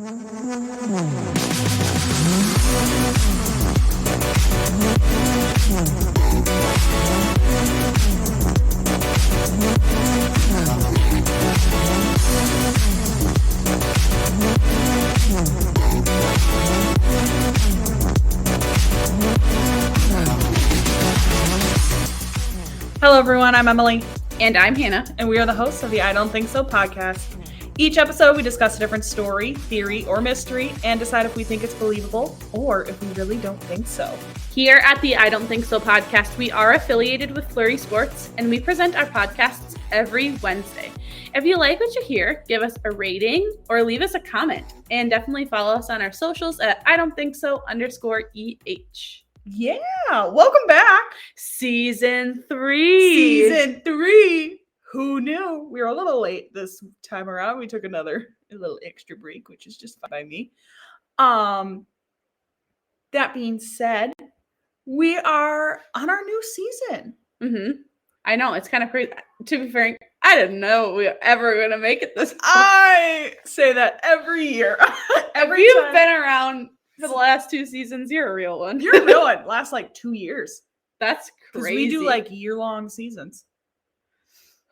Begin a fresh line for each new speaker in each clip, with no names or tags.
Hello, everyone. I'm Emily.
And I'm Hannah.
And we are the hosts of the I Don't Think So podcast. Each episode, we discuss a different story, theory, or mystery and decide if we think it's believable or if we really don't think so.
Here at the I Don't Think So podcast, we are affiliated with Flurry Sports, and we present our podcasts every Wednesday. If you like what you hear, give us a rating or leave us a comment. And definitely follow us on our socials at I Don't Think So _EH.
Yeah, welcome back.
Season 3.
Season 3. Who knew? We were a little late this time around. We took a little extra break, which is just fine by me. That being said, we are on our new season.
Mm-hmm. I know, it's kind of crazy. To be frank, I didn't know we were ever going to make it this far.
I say that every year.
If you've been around for the last 2 seasons, you're a real one.
You're a real one. Last 2 years.
That's crazy.
We do year-long seasons.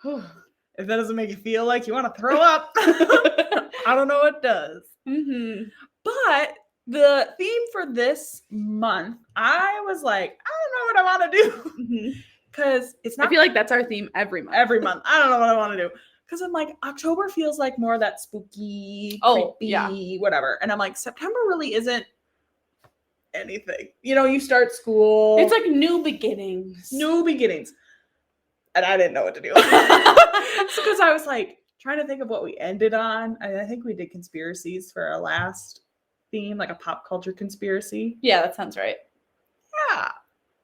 If that doesn't make you feel like you want to throw up, I don't know what does.
Mm-hmm.
But the theme for this month, I was like, I don't know what I want to do. Because it's not.
I feel like that's our theme every month.
Every month. I don't know what I want to do. Because I'm like, October feels like more of that spooky, creepy, whatever. And I'm like, September really isn't anything. You start school.
It's like new beginnings.
New beginnings. And I didn't know what to do. Because I was trying to think of what we ended on. I think we did conspiracies for our last theme, like a pop culture conspiracy.
Yeah, that sounds right.
Yeah.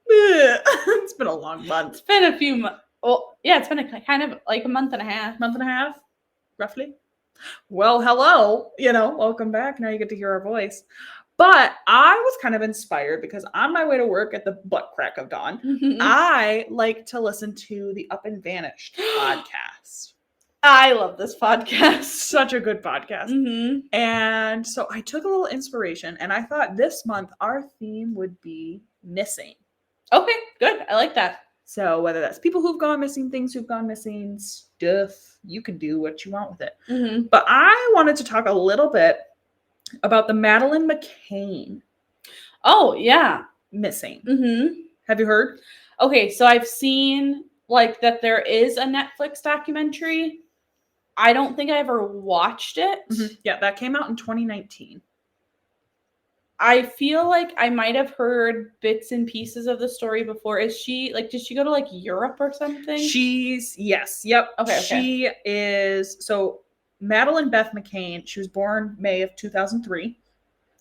It's been a long month.
It's been a few months. Well, yeah, it's been kind of like a month and a half.
Month and a half, roughly. Well, hello. Welcome back. Now you get to hear our voice. But I was kind of inspired because on my way to work at the butt crack of dawn, I like to listen to the Up and Vanished podcast.
I love this podcast.
Such a good podcast.
Mm-hmm.
And so I took a little inspiration and I thought this month our theme would be missing.
Okay, good. I like that.
So whether that's people who've gone missing, things who've gone missing, stuff, you can do what you want with it.
Mm-hmm.
But I wanted to talk a little bit about the Madeleine McCann.
Oh, yeah.
Missing.
Mm-hmm.
Have you heard?
Okay, so I've seen that there is a Netflix documentary. I don't think I ever watched it.
Mm-hmm. Yeah, that came out in 2019.
I feel like I might have heard bits and pieces of the story before. Is she did she go to Europe or something?
Yes. Yep.
Okay.
She is, so Madeleine Beth McCann, she was born May of 2003.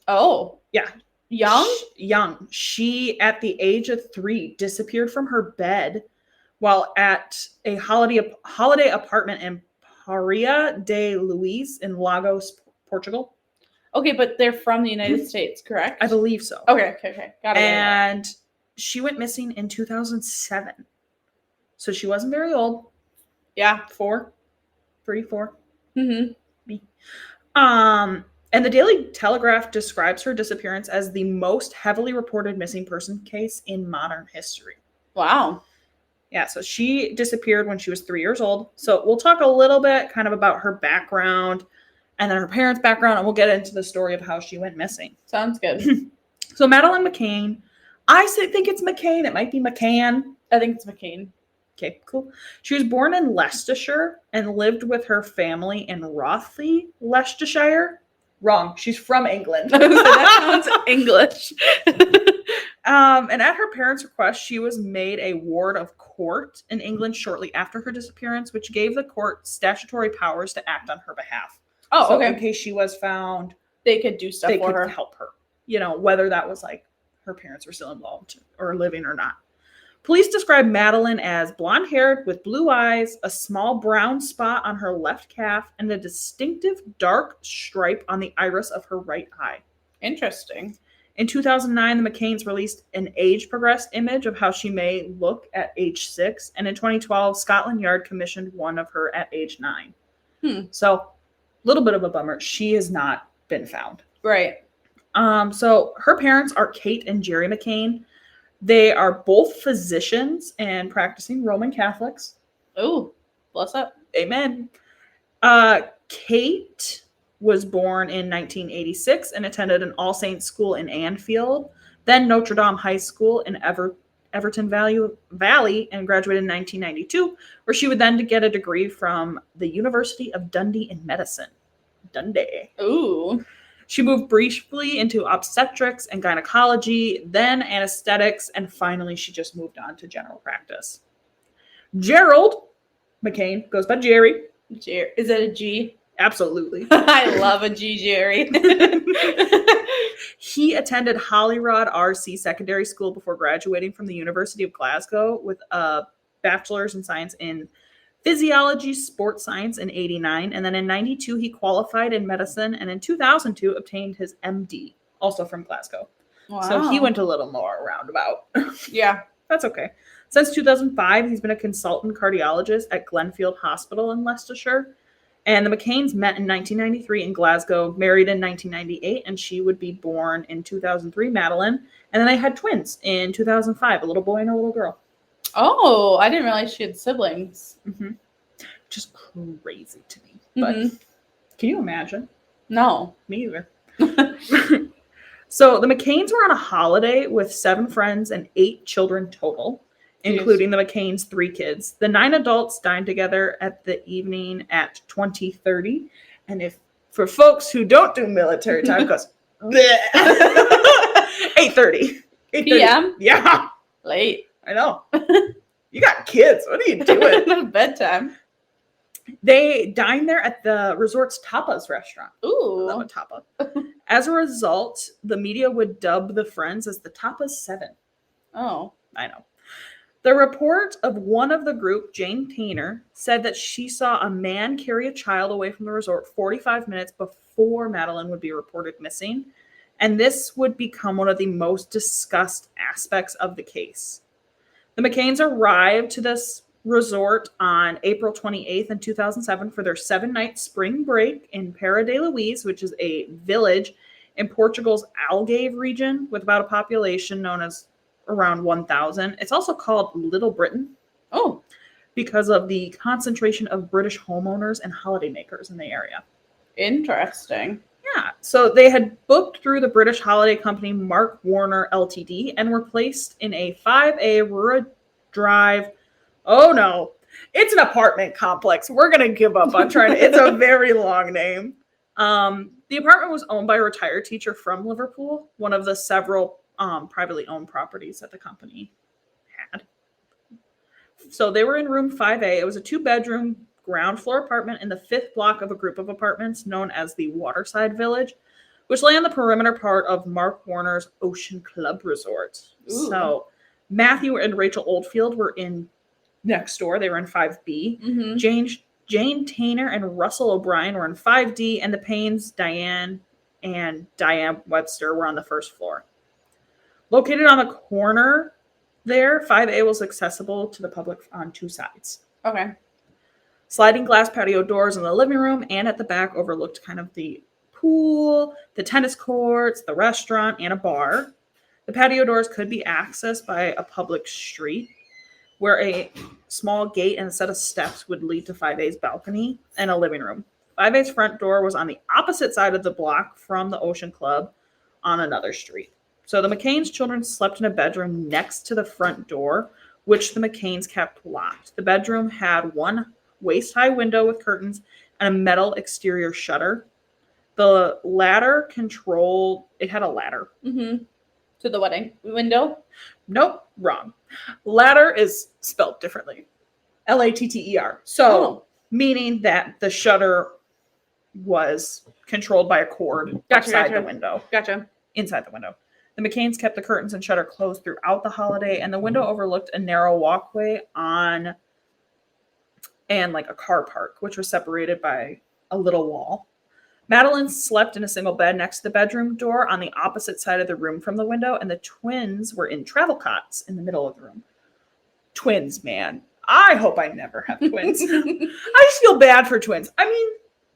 Oh.
Yeah.
Young?
She, at the age of 3, disappeared from her bed while at a holiday apartment in Praia de Luís in Lagos, Portugal.
Okay, but they're from the United States, correct?
I believe so.
Okay. Got it.
And she went missing in 2007. So she wasn't very old.
Yeah.
4.
Mm-hmm.
And the Daily Telegraph describes her disappearance as the most heavily reported missing person case in modern history.
Wow.
Yeah, so she disappeared when she was 3 years old. So we'll talk a little bit kind of about her background and then her parents' background, and we'll get into the story of how she went missing.
Sounds good.
So Madeleine McCann, I think it's McCann. It might be McCann.
I think it's McCann.
Okay, cool. She was born in Leicestershire and lived with her family in Rothley, Leicestershire. Wrong. She's from England.
That sounds English.
And at her parents' request, she was made a ward of court in England shortly after her disappearance, which gave the court statutory powers to act on her behalf.
Oh,
so
okay.
In case she was found,
they could do stuff for her.
Help her. Whether that was her parents were still involved or living or not. Police described Madeleine as blonde-haired with blue eyes, a small brown spot on her left calf, and a distinctive dark stripe on the iris of her right eye.
Interesting.
In 2009, the McCanns released an age-progressed image of how she may look at age 6, and in 2012, Scotland Yard commissioned one of her at age 9. So, a little bit of a bummer. She is not been found.
Right.
So her parents are Kate and Jerry McCann. They are both physicians and practicing Roman Catholics.
Ooh, bless up.
Amen. Kate was born in 1986 and attended an All Saints school in Anfield, then Notre Dame High School in Everton Valley, and graduated in 1992, where she would then get a degree from the University of Dundee in medicine. Dundee.
Ooh.
She moved briefly into obstetrics and gynecology, then anesthetics, and finally she just moved on to general practice. Gerald McCann goes by Jerry.
Is that a G?
Absolutely.
I love a G, Jerry.
He attended Holyrood RC Secondary School before graduating from the University of Glasgow with a bachelor's in science in physiology, sports science in 89. And then in 92, he qualified in medicine. And in 2002, obtained his MD, also from Glasgow.
Wow.
So he went a little more roundabout.
Yeah.
That's okay. Since 2005, he's been a consultant cardiologist at Glenfield Hospital in Leicestershire. And the McCanns met in 1993 in Glasgow, married in 1998, and she would be born in 2003, Madeleine. And then they had twins in 2005, a little boy and a little girl.
Oh, I didn't realize she had siblings.
Mm-hmm. Just crazy to me. But can you imagine?
No.
Me either. So the McCanns were on a holiday with 7 friends and 8 children total, including the McCanns' 3 kids. The 9 adults dined together at the evening at 20:30. And if for folks who don't do military time, because 8:30
PM?
Yeah.
Late.
I know. You got kids. What are you doing?
Bedtime.
They dined there at the resort's tapas restaurant.
Ooh.
I love a tapa. As a result, the media would dub the friends as the Tapas 7.
Oh.
I know. The report of one of the group, Jane Tainer, said that she saw a man carry a child away from the resort 45 minutes before Madeleine would be reported missing. And this would become one of the most discussed aspects of the case. The McCanns arrived to this resort on April 28th in 2007 for their 7-night spring break in Para de Luís, which is a village in Portugal's Algarve region with about a population known as around 1,000. It's also called Little Britain.
Oh.
Because of the concentration of British homeowners and holidaymakers in the area.
Interesting.
Yeah, so they had booked through the British holiday company Mark Warner Ltd. And were placed in a 5A Rura Drive. Oh no, it's an apartment complex. We're going to give up on trying to, it's a very long name. The apartment was owned by a retired teacher from Liverpool, one of the several privately owned properties that the company had. So they were in room 5A. It was a 2-bedroom ground floor apartment in the 5th block of a group of apartments known as the Waterside Village, which lay on the perimeter part of Mark Warner's Ocean Club Resort. Ooh. So Matthew and Rachel Oldfield were in next door. They were in 5B. Mm-hmm. Jane Tainer and Russell O'Brien were in 5D, and the Paynes, Diane and Diane Webster, were on the first floor. Located on the corner there, 5A was accessible to the public on 2 sides.
Okay.
Sliding glass patio doors in the living room and at the back overlooked kind of the pool, the tennis courts, the restaurant, and a bar. The patio doors could be accessed by a public street where a small gate and a set of steps would lead to 5A's balcony and a living room. 5A's front door was on the opposite side of the block from the Ocean Club on another street. So the McCanns' children slept in a bedroom next to the front door, which the McCanns kept locked. The bedroom had one waist-high window with curtains and a metal exterior shutter. The ladder it had a ladder.
Mm-hmm. To the wedding window?
Nope, wrong. Ladder is spelled differently. Latter. So, meaning that the shutter was controlled by a cord outside the window.
Gotcha.
Inside the window. The McCanns kept the curtains and shutter closed throughout the holiday, and the window overlooked a narrow walkway and like a car park, which was separated by a little wall. Madeleine slept in a single bed next to the bedroom door on the opposite side of the room from the window, and the twins were in travel cots in the middle of the room. Twins, man. I hope I never have twins. I just feel bad for twins. I mean,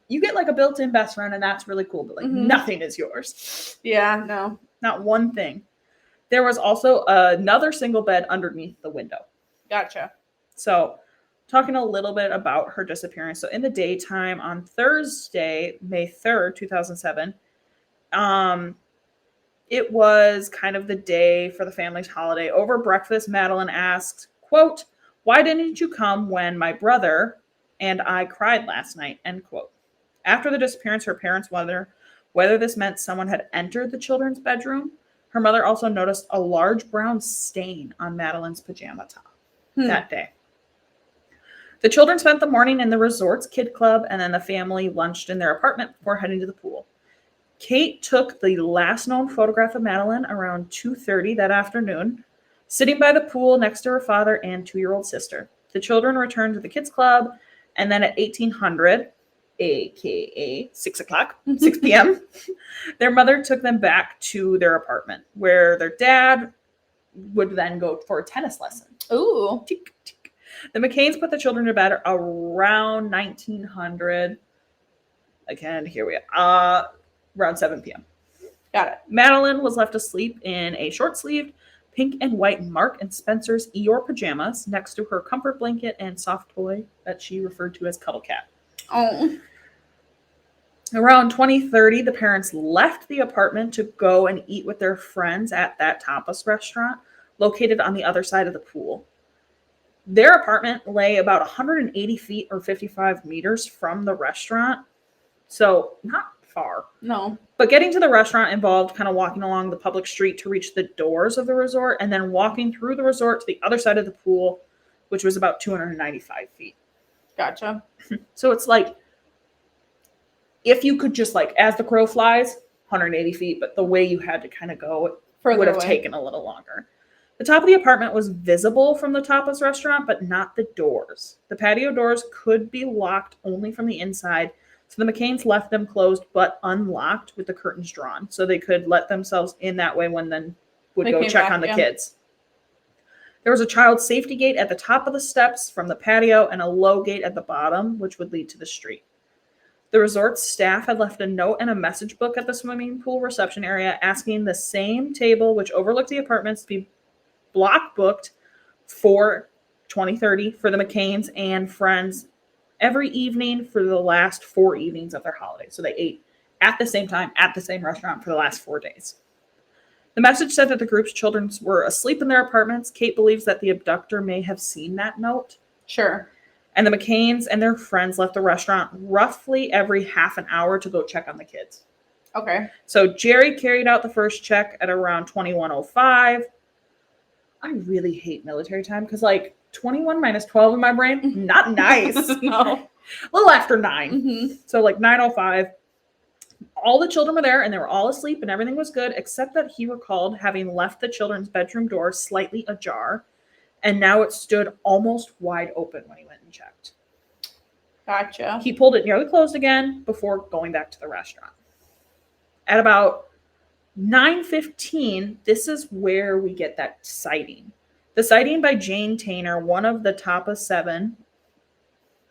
you get like a built-in best friend and that's really cool, but like nothing is yours.
Yeah, no.
Not one thing. There was also another single bed underneath the window.
Gotcha.
So talking a little bit about her disappearance. So in the daytime on Thursday, May 3rd, 2007, it was kind of the day for the family's holiday. Over breakfast, Madeleine asked, quote, "Why didn't you come when my brother and I cried last night?" End quote. After the disappearance, her parents wondered whether this meant someone had entered the children's bedroom. Her mother also noticed a large brown stain on Madeleine's pajama top that day. The children spent the morning in the resort's kid club, and then the family lunched in their apartment before heading to the pool. Kate took the last known photograph of Madeleine around 2:30 that afternoon, sitting by the pool next to her father and 2-year-old sister. The children returned to the kids club, and then at 1800, aka 6 p.m., their mother took them back to their apartment, where their dad would then go for a tennis lesson.
Ooh.
Tick, tick. The McCanns put the children to bed around 1900. Again, here we are. Around 7 p.m.
Got it.
Madeleine was left asleep in a short-sleeved pink and white Mark and Spencer's Eeyore pajamas next to her comfort blanket and soft toy that she referred to as Cuddle Cat.
Oh.
Around 20:30, the parents left the apartment to go and eat with their friends at that tapas restaurant located on the other side of the pool. Their apartment lay about 180 feet or 55 meters from the restaurant, so not far.
No.
But getting to the restaurant involved kind of walking along the public street to reach the doors of the resort and then walking through the resort to the other side of the pool, which was about 295 feet.
Gotcha.
So it's like, if you could just like, as the crow flies, 180 feet, but the way you had to kind of go would have taken a little longer. The top of the apartment was visible from the tapas restaurant, but not the doors. The patio doors could be locked only from the inside, so the McCanns left them closed but unlocked with the curtains drawn, so they could let themselves in that way when then would go check on the kids. There was a child safety gate at the top of the steps from the patio and a low gate at the bottom, which would lead to the street. The resort's staff had left a note and a message book at the swimming pool reception area asking the same table, which overlooked the apartments, to be block booked for 20:30 for the McCanns and friends every evening for the last 4 evenings of their holiday. So they ate at the same time, at the same restaurant for the last 4 days. The message said that the group's children were asleep in their apartments. Kate believes that the abductor may have seen that note.
Sure.
And the McCanns and their friends left the restaurant roughly every half an hour to go check on the kids.
Okay.
So Jerry carried out the first check at around 21:05. I really hate military time because, like, 21 minus 12 in my brain, not nice.
No.
A little after 9.
Mm-hmm.
So, like, 9:05. All the children were there and they were all asleep and everything was good, except that he recalled having left the children's bedroom door slightly ajar, and now it stood almost wide open when he went and checked.
Gotcha.
He pulled it nearly closed again before going back to the restaurant. At about 9:15, this is where we get that sighting. The sighting by Jane Tainer, one of the Tapas 7.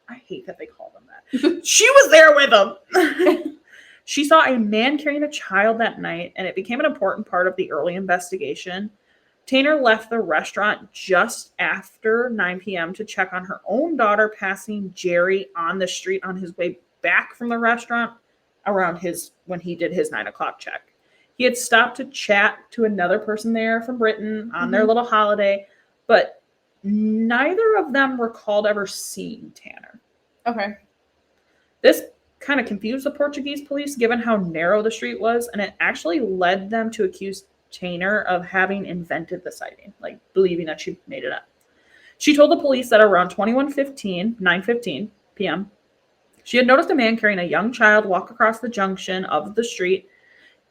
I hate that they call them that. She was there with them. She saw a man carrying a child that night, and it became an important part of the early investigation. Tainer left the restaurant just after 9 p.m. to check on her own daughter, passing Jerry on the street on his way back from the restaurant around when he did his 9 o'clock check. He had stopped to chat to another person there from Britain on their little holiday, but neither of them recalled ever seeing Tanner.
Okay.
This kind of confused the Portuguese police given how narrow the street was, and it actually led them to accuse Tainer of having invented the sighting, like believing that she made it up. She told the police that around 9:15 p.m., she had noticed a man carrying a young child walk across the junction of the street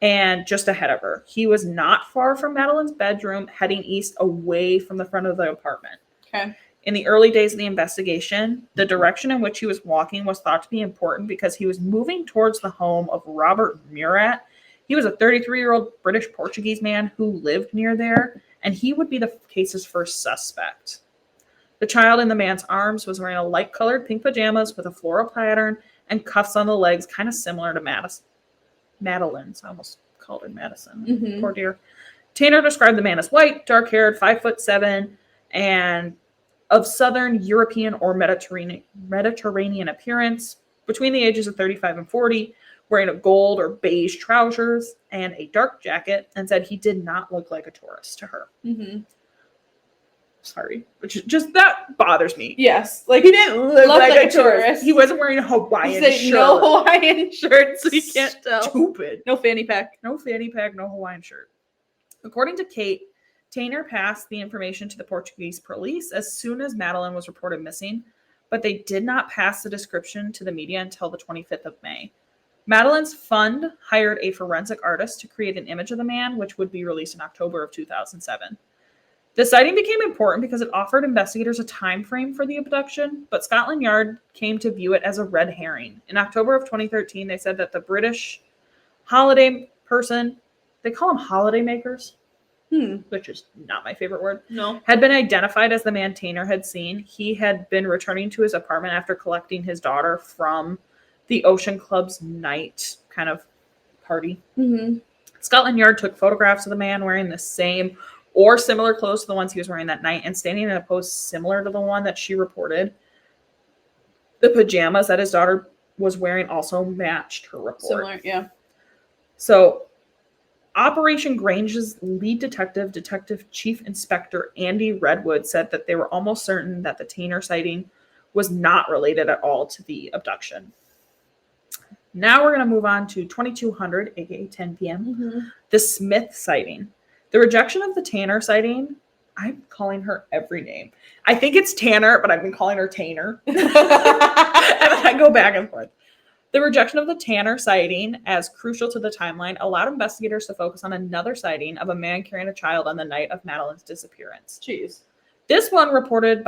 and just ahead of her. He was not far from Madeleine's bedroom, heading east away from the front of the apartment.
Okay.
In the early days of the investigation, the direction in which he was walking was thought to be important because he was moving towards the home of Robert Murat. He was a 33-year-old British Portuguese man who lived near there, and he would be the case's first suspect. The child in the man's arms was wearing a light-colored pink pajamas with a floral pattern and cuffs on the legs, kind of similar to Madeleine's. I almost called her Madison. Poor dear. Tanner described the man as white, dark-haired, 5'7", and of Southern European or Mediterranean appearance, between the ages of 35 and 40, wearing a gold or beige trousers and a dark jacket, and said he did not look like a tourist to her. Sorry, which just that bothers me.
Yes,
like he didn't look like a tourist. He wasn't wearing a Hawaiian shirt.
No Hawaiian shirt, so you can't tell.
Stupid.
No fanny pack.
No fanny pack. No Hawaiian shirt. According to Kate, Tanner passed the information to the Portuguese police as soon as Madeleine was reported missing, but they did not pass the description to the media until the 25th of May. Madeleine's fund hired a forensic artist to create an image of the man, which would be released in October of 2007. The sighting became important because it offered investigators a time frame for the abduction, but Scotland Yard came to view it as a red herring. In October of 2013, they said that the British holiday person, they call them holiday makers, which is not my favorite word, had been identified as the man Tanner had seen. He had been returning to his apartment after collecting his daughter from the Ocean Club's night kind of party. Scotland Yard took photographs of the man wearing the same or similar clothes to the ones he was wearing that night and standing in a pose similar to the one that she reported. The pajamas that his daughter was wearing also matched her report.
Similar, yeah.
So Operation Grange's lead detective, Detective Chief Inspector Andy Redwood, said that they were almost certain that the Tanner sighting was not related at all to the abduction. Now we're going to move on to 2200, aka 10 p.m., the Smith sighting. The rejection of the Tanner sighting, I'm calling her every name. I think it's Tanner, but I've been calling her Tanner. And I go back and forth. The rejection of the Tanner sighting as crucial to the timeline allowed investigators to focus on another sighting of a man carrying a child on the night of Madeleine's disappearance.
Jeez.
This one reported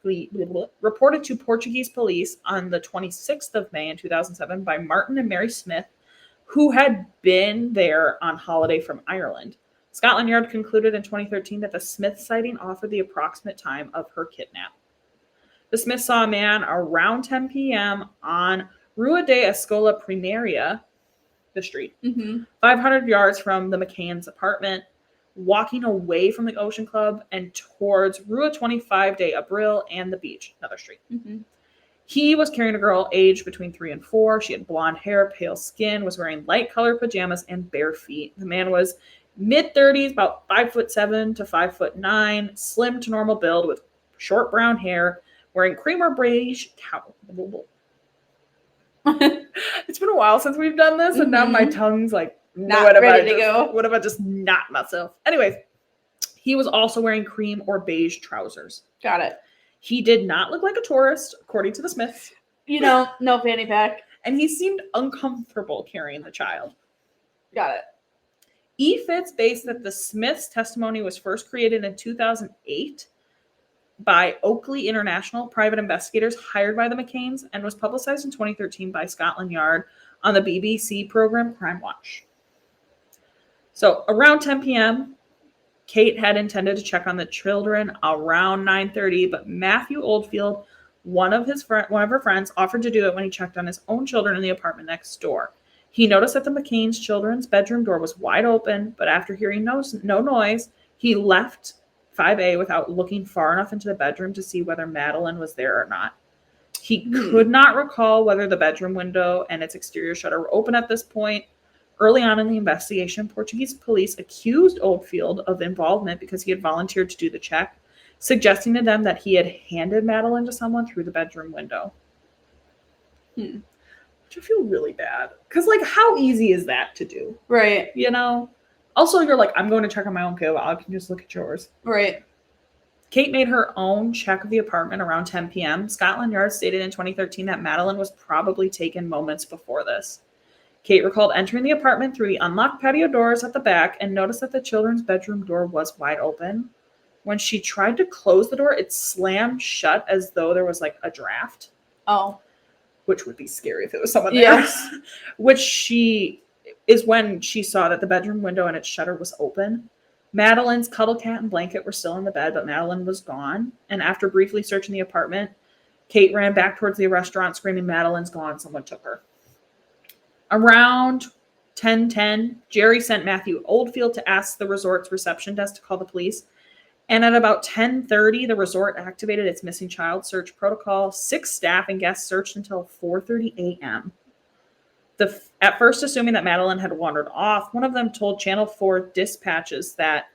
to Portuguese police on the 26th of May in 2007 by Martin and Mary Smith, who had been there on holiday from Ireland. Scotland Yard concluded in 2013 that the Smith sighting offered the approximate time of her kidnap. The Smiths saw a man around 10 p.m. on Rua de Escola Primaria, the street, 500 yards from the McCann's apartment, walking away from the Ocean Club and towards Rua 25 de Abril and the beach, another street. He was carrying a girl aged between 3 and 4. She had blonde hair, pale skin, was wearing light-colored pajamas, and bare feet. The man was mid-30s, about 5'7" to 5'9", slim to normal build with short brown hair, wearing cream or beige It's been a while since we've done this, and now my tongue's like
not ready to go.
What if I just knocked myself? Anyways, he was also wearing cream or beige trousers.
Got it.
He did not look like a tourist, according to the Smiths.
No fanny pack.
And he seemed uncomfortable carrying the child.
Got it.
E-Fits based that the Smiths' testimony was first created in 2008 by Oakley International, private investigators hired by the McCanns, and was publicized in 2013 by Scotland Yard on the BBC program Crime Watch. So around 10 p.m., Kate had intended to check on the children around 9:30, but Matthew Oldfield, one of her friends, offered to do it when he checked on his own children in the apartment next door. He noticed that the McCann's children's bedroom door was wide open, but after hearing no noise, he left 5A without looking far enough into the bedroom to see whether Madeleine was there or not. He could not recall whether the bedroom window and its exterior shutter were open at this point. Early on in the investigation, Portuguese police accused Oldfield of involvement because he had volunteered to do the check, suggesting to them that he had handed Madeleine to someone through the bedroom window. Which I feel really bad. Because, how easy is that to do?
Right.
Also, you're like, I'm going to check on my own kid. I can just look at yours.
Right.
Kate made her own check of the apartment around 10 p.m. Scotland Yard stated in 2013 that Madeleine was probably taken moments before this. Kate recalled entering the apartment through the unlocked patio doors at the back and noticed that the children's bedroom door was wide open. When she tried to close the door, it slammed shut as though there was a draft.
Oh.
Which would be scary if it was someone there. Yes. Is when she saw that the bedroom window and its shutter was open. Madeleine's cuddle cat and blanket were still in the bed, but Madeleine was gone. And after briefly searching the apartment, Kate ran back towards the restaurant screaming, "Madeleine's gone, someone took her." Around 10:10, Jerry sent Matthew Oldfield to ask the resort's reception desk to call the police. And at about 10:30, the resort activated its missing child search protocol. 6 staff and guests searched until 4:30 a.m. At first, assuming that Madeleine had wandered off, one of them told Channel 4 dispatches that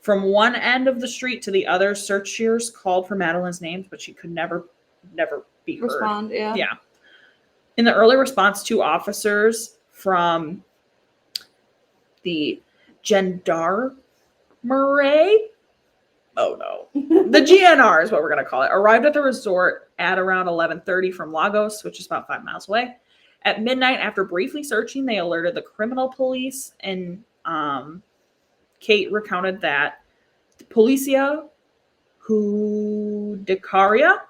from one end of the street to the other, searchers called for Madeleine's name, but she could never be heard.
Respond, yeah.
Yeah. In the early response, 2 officers from the gendarmerie, the GNR is what we're going to call it, arrived at the resort at around 11:30 from Lagos, which is about 5 miles away. At midnight, after briefly searching, they alerted the criminal police, and Kate recounted that the Policia Judiciaria,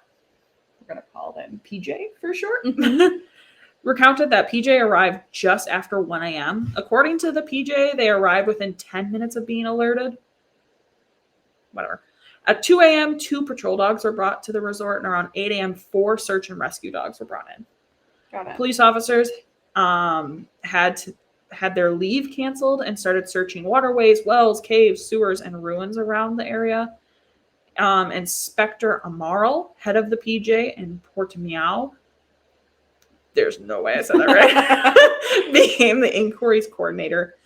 we're going to call them PJ for short, recounted that PJ arrived just after 1 a.m. According to the PJ, they arrived within 10 minutes of being alerted. Whatever. At 2 a.m., 2 patrol dogs were brought to the resort, and around 8 a.m., 4 search and rescue dogs were brought in.
Got it.
Police officers had their leave canceled and started searching waterways, wells, caves, sewers, and ruins around the area. Inspector Amaral, head of the PJ in Portimao, there's no way I said that right, became the inquiries coordinator.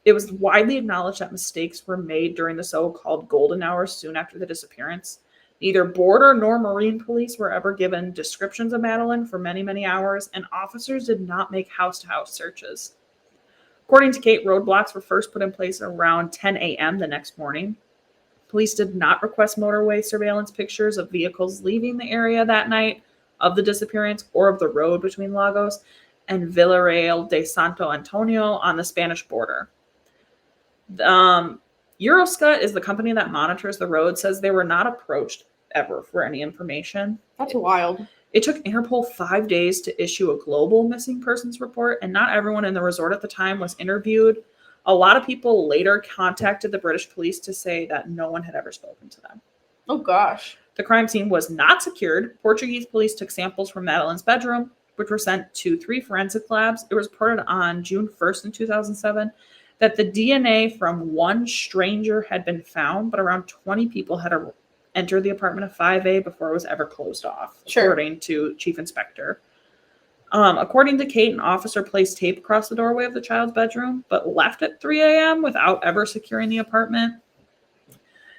It was widely acknowledged that mistakes were made during the so-called golden hours soon after the disappearance. Neither border nor marine police were ever given descriptions of Madeleine for many, many hours, and officers did not make house-to-house searches. According to Kate, roadblocks were first put in place around 10 a.m. the next morning. Police did not request motorway surveillance pictures of vehicles leaving the area that night of the disappearance or of the road between Lagos and Villarreal de Santo Antonio on the Spanish border. Euroscut is the company that monitors the road, says they were not approached ever for any information.
That's wild.
It took Interpol 5 days to issue a global missing persons report, and not everyone in the resort at the time was interviewed. A lot of people later contacted the British police to say that no one had ever spoken to them.
Oh, gosh.
The crime scene was not secured. Portuguese police took samples from Madeleine's bedroom, which were sent to 3 forensic labs. It was reported on June 1st in 2007 that the DNA from one stranger had been found, but around 20 people had entered the apartment of 5A before it was ever closed off, according to Chief Inspector. According to Kate, an officer placed tape across the doorway of the child's bedroom, but left at 3 a.m. without ever securing the apartment.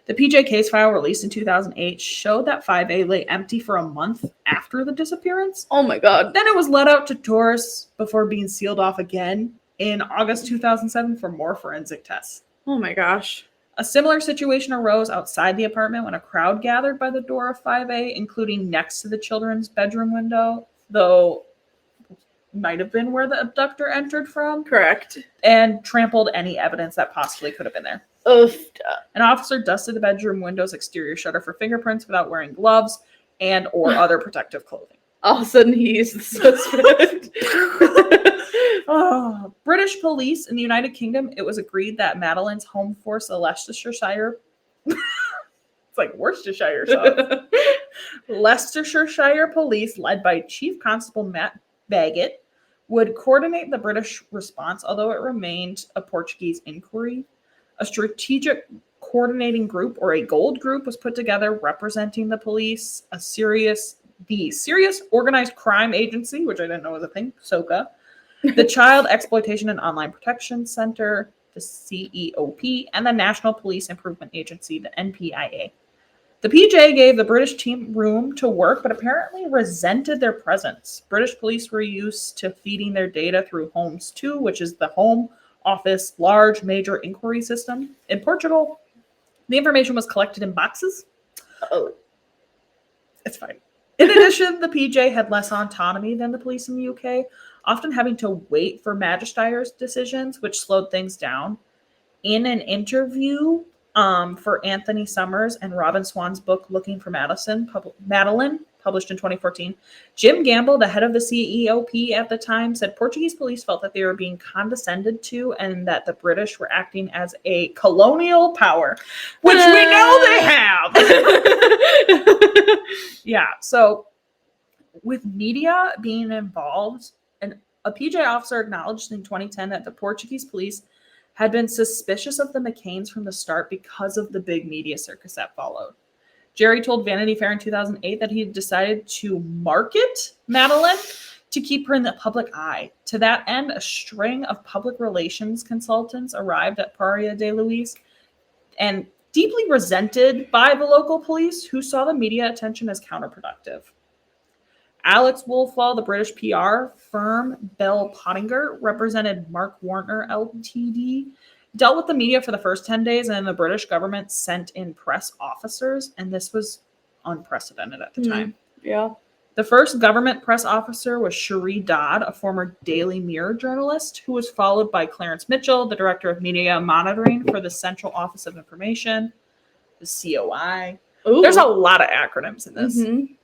The PJ case file released in 2008 showed that 5A lay empty for a month after the disappearance.
Oh my God.
Then it was let out to tourists before being sealed off again in August 2007 for more forensic tests.
Oh my gosh.
A similar situation arose outside the apartment when a crowd gathered by the door of 5A, including next to the children's bedroom window, though might have been where the abductor entered from.
Correct.
And trampled any evidence that possibly could have been there. An officer dusted the bedroom window's exterior shutter for fingerprints without wearing gloves and or other protective clothing.
All of a sudden, he's the suspect.
British police in the United Kingdom, it was agreed that Madeleine's home force of Leicestershire, it's like Worcestershire stuff. Leicestershire police, led by Chief Constable Matt Baggett, would coordinate the British response, although it remained a Portuguese inquiry. A strategic coordinating group, or a gold group, was put together representing the police, the Serious Organized Crime Agency, which I didn't know was a thing, SOCA, the Child Exploitation and Online Protection Center, the CEOP, and the National Police Improvement Agency, the NPIA. The PJ gave the British team room to work, but apparently resented their presence. British police were used to feeding their data through Homes 2, which is the Home Office large major inquiry system. In Portugal, the information was collected in boxes.
Oh,
it's fine. In addition, the PJ had less autonomy than the police in the UK, often having to wait for magistrates' decisions, which slowed things down. In an interview for Anthony Summers and Robin Swan's book, Looking for Madeleine, published in 2014, Jim Gamble, the head of the CEOP at the time, said Portuguese police felt that they were being condescended to and that the British were acting as a colonial power, which we know they have. Yeah, so with media being involved, and a PJ officer acknowledged in 2010 that the Portuguese police had been suspicious of the McCanns from the start because of the big media circus that followed. Jerry told Vanity Fair in 2008 that he had decided to market Madeleine to keep her in the public eye. To that end, a string of public relations consultants arrived at Praia de Luis, and deeply resented by the local police, who saw the media attention as counterproductive. Alex Wolfall, the British PR firm Bell Pottinger, represented Mark Warner Ltd., dealt with the media for the first 10 days, and the British government sent in press officers, and this was unprecedented at the time.
Yeah.
The first government press officer was Cherie Dodd, a former Daily Mirror journalist, who was followed by Clarence Mitchell, the director of media monitoring for the Central Office of Information, the COI.
Ooh.
There's a lot of acronyms in this.
Mm-hmm.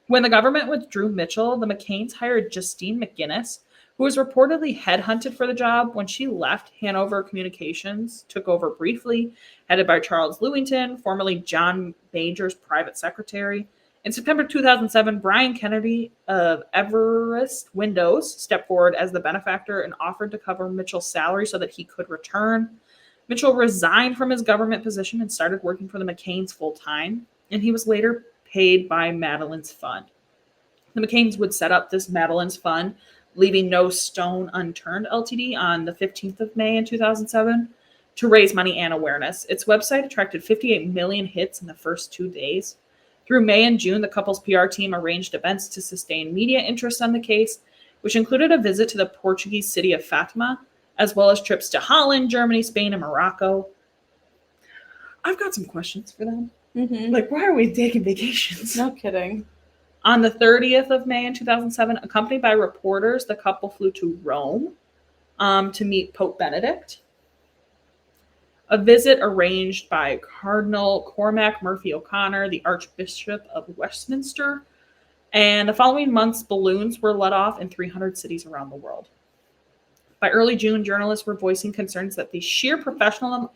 When the government withdrew Mitchell, the McCanns hired Justine McGuinness, who was reportedly headhunted for the job. When she left, Hanover Communications took over briefly, headed by Charles Lewington, formerly John Major's private secretary. In September 2007, Brian Kennedy of Everest Windows stepped forward as the benefactor and offered to cover Mitchell's salary so that he could return. Mitchell resigned from his government position and started working for the McCanns full-time, and he was later paid by Madeleine's fund. The McCanns would set up this Madeleine's fund, leaving no stone unturned Ltd. On the 15th of May in 2007 to raise money and awareness. Its website attracted 58 million hits in the first 2 days. Through May and June, the couple's PR team arranged events to sustain media interest on the case, which included a visit to the Portuguese city of Fatima, as well as trips to Holland, Germany, Spain, and Morocco. I've got some questions for them.
Mm-hmm.
Like, why are we taking vacations?
No kidding.
On the 30th of May in 2007, accompanied by reporters, the couple flew to Rome to meet Pope Benedict. A visit arranged by Cardinal Cormac Murphy O'Connor, the Archbishop of Westminster. And the following months, balloons were let off in 300 cities around the world. By early June, journalists were voicing concerns that the sheer professionalism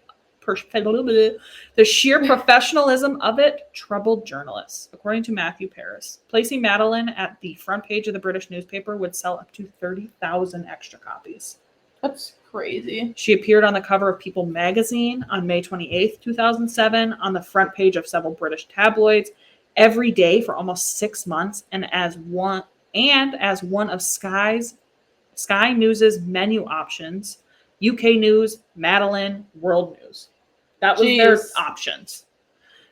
of it troubled journalists. According to Matthew Paris, placing Madeleine at the front page of the British newspaper would sell up to 30,000 extra copies.
That's crazy.
She appeared on the cover of People magazine on May 28th, 2007, on the front page of several British tabloids every day for almost 6 months, and as one of Sky News's menu options: UK News, Madeleine, World News. That was their options.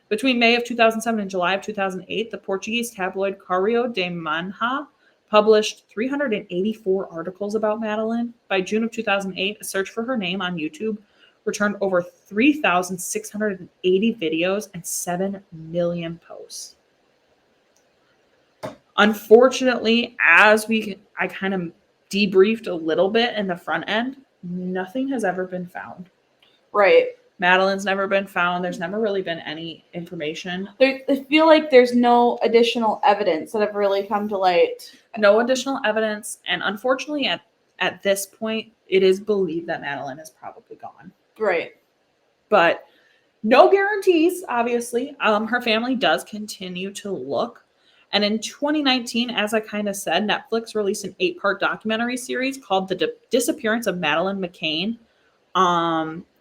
Between May of 2007 and July of 2008, the Portuguese tabloid Correio de Manha published 384 articles about Madeleine. By June of 2008, a search for her name on YouTube returned over 3,680 videos and 7 million posts. Unfortunately, I kind of debriefed a little bit in the front end, nothing has ever been found.
Right.
Madeleine's never been found. There's never really been any information.
I feel like there's no additional evidence that have really come to light.
No additional evidence. And unfortunately, at this point, it is believed that Madeleine is probably gone.
Right.
But no guarantees, obviously. Her family does continue to look. And in 2019, as I kind of said, Netflix released an 8-part documentary series called The Disappearance of Madeleine McCann.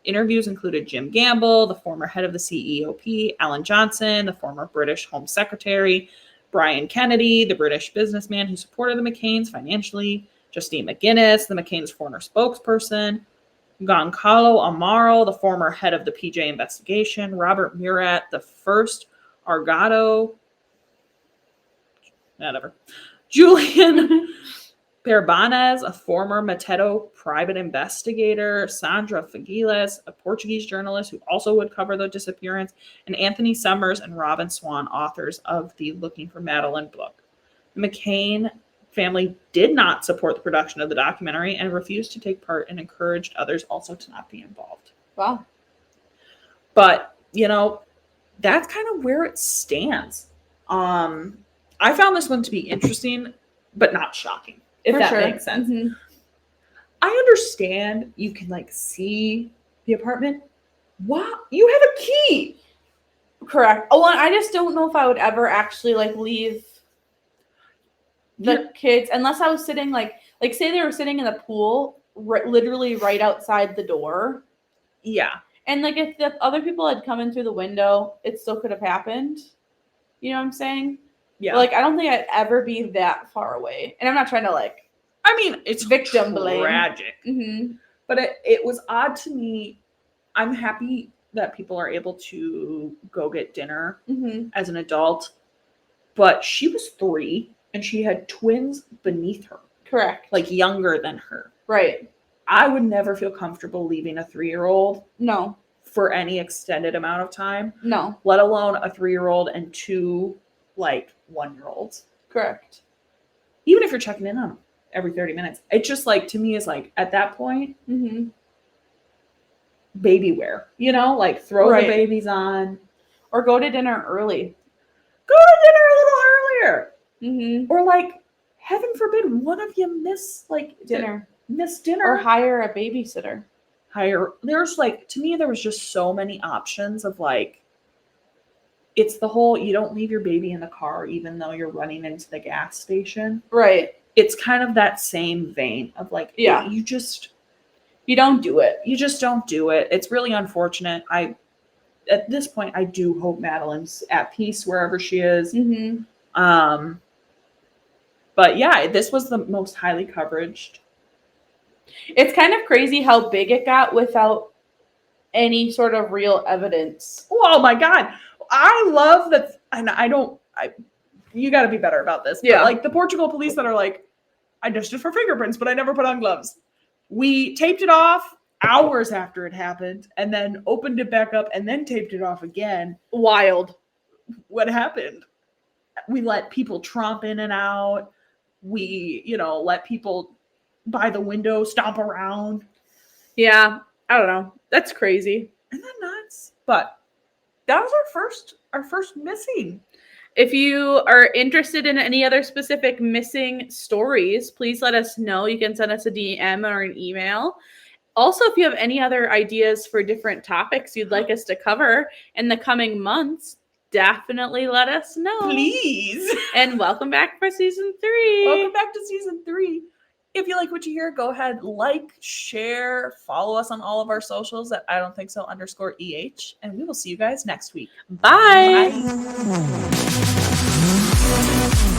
Interviews included Jim Gamble, the former head of the CEOP, Alan Johnson, the former British Home Secretary, Brian Kennedy, the British businessman who supported the McCanns financially, Justine McGuinness, the McCanns' former spokesperson, Goncalo Amaro, the former head of the PJ investigation, Robert Murat, the first Argado, Julian Perbanez, a former Mateto private investigator, Sandra Figueiras, a Portuguese journalist who also would cover the disappearance, and Anthony Summers and Robin Swan, authors of the Looking for Madeleine book. The McCann family did not support the production of the documentary and refused to take part, and encouraged others also to not be involved.
Wow.
But, that's kind of where it stands. I found this one to be interesting, but not shocking. If that makes sense.
Mm-hmm.
I understand you can see the apartment. Wow, you have a key.
Correct. Oh, and I just don't know if I would ever actually leave. the kids, unless I was sitting like say they were sitting in the pool, literally right outside the door.
Yeah.
And like if the other people had come in through the window, it still could have happened. You know what I'm saying?
Yeah.
But, like, I don't think I'd ever be that far away. And I'm not trying to like.
I mean, it's
victim blame.
Tragic.
Mm-hmm.
But it was odd to me. I'm happy that people are able to go get dinner as an adult. But she was 3 and she had twins beneath her.
Correct.
Like younger than her.
Right.
I would never feel comfortable leaving a 3-year-old.
No.
For any extended amount of time.
No.
Let alone a 3-year-old and 2 like 1-year-olds.
Correct.
Even if you're checking in on them every 30 minutes. It's just like, to me, is like, at that point, baby wear. You know, like throw the babies on.
Or go to dinner early.
Go to dinner a little earlier. Or like, heaven forbid, one of you miss like
dinner.
Miss dinner.
Or hire a babysitter.
There's like, to me, there was just so many options of like, it's the whole, you don't leave your baby in the car even though you're running into the gas station.
Right.
It's kind of that same vein of like,
yeah,
you
don't do it.
You just don't do it. It's really unfortunate. At this point, I do hope Madeleine's at peace wherever she is. But yeah, this was the most highly coveraged.
It's kind of crazy how big it got without any sort of real evidence.
Oh my God. I love that. And you got to be better about this.
Yeah.
But like the Portugal police that are like, I just did for fingerprints, but I never put on gloves. We taped it off hours after it happened and then opened it back up and then taped it off again.
Wild.
What happened? We let people tromp in and out. We, let people by the window stomp around.
Yeah. I don't know. That's crazy.
Isn't that nuts? But that was our first missing.
If you are interested in any other specific missing stories, please let us know. You can send us a DM or an email. Also, if you have any other ideas for different topics you'd like us to cover in the coming months, definitely let us know.
Please.
And welcome back for season 3.
Welcome back to season 3. If you like what you hear, go ahead, like, share, follow us on all of our socials at I don't think so _EH. And we will see you guys next week.
Bye.
Bye.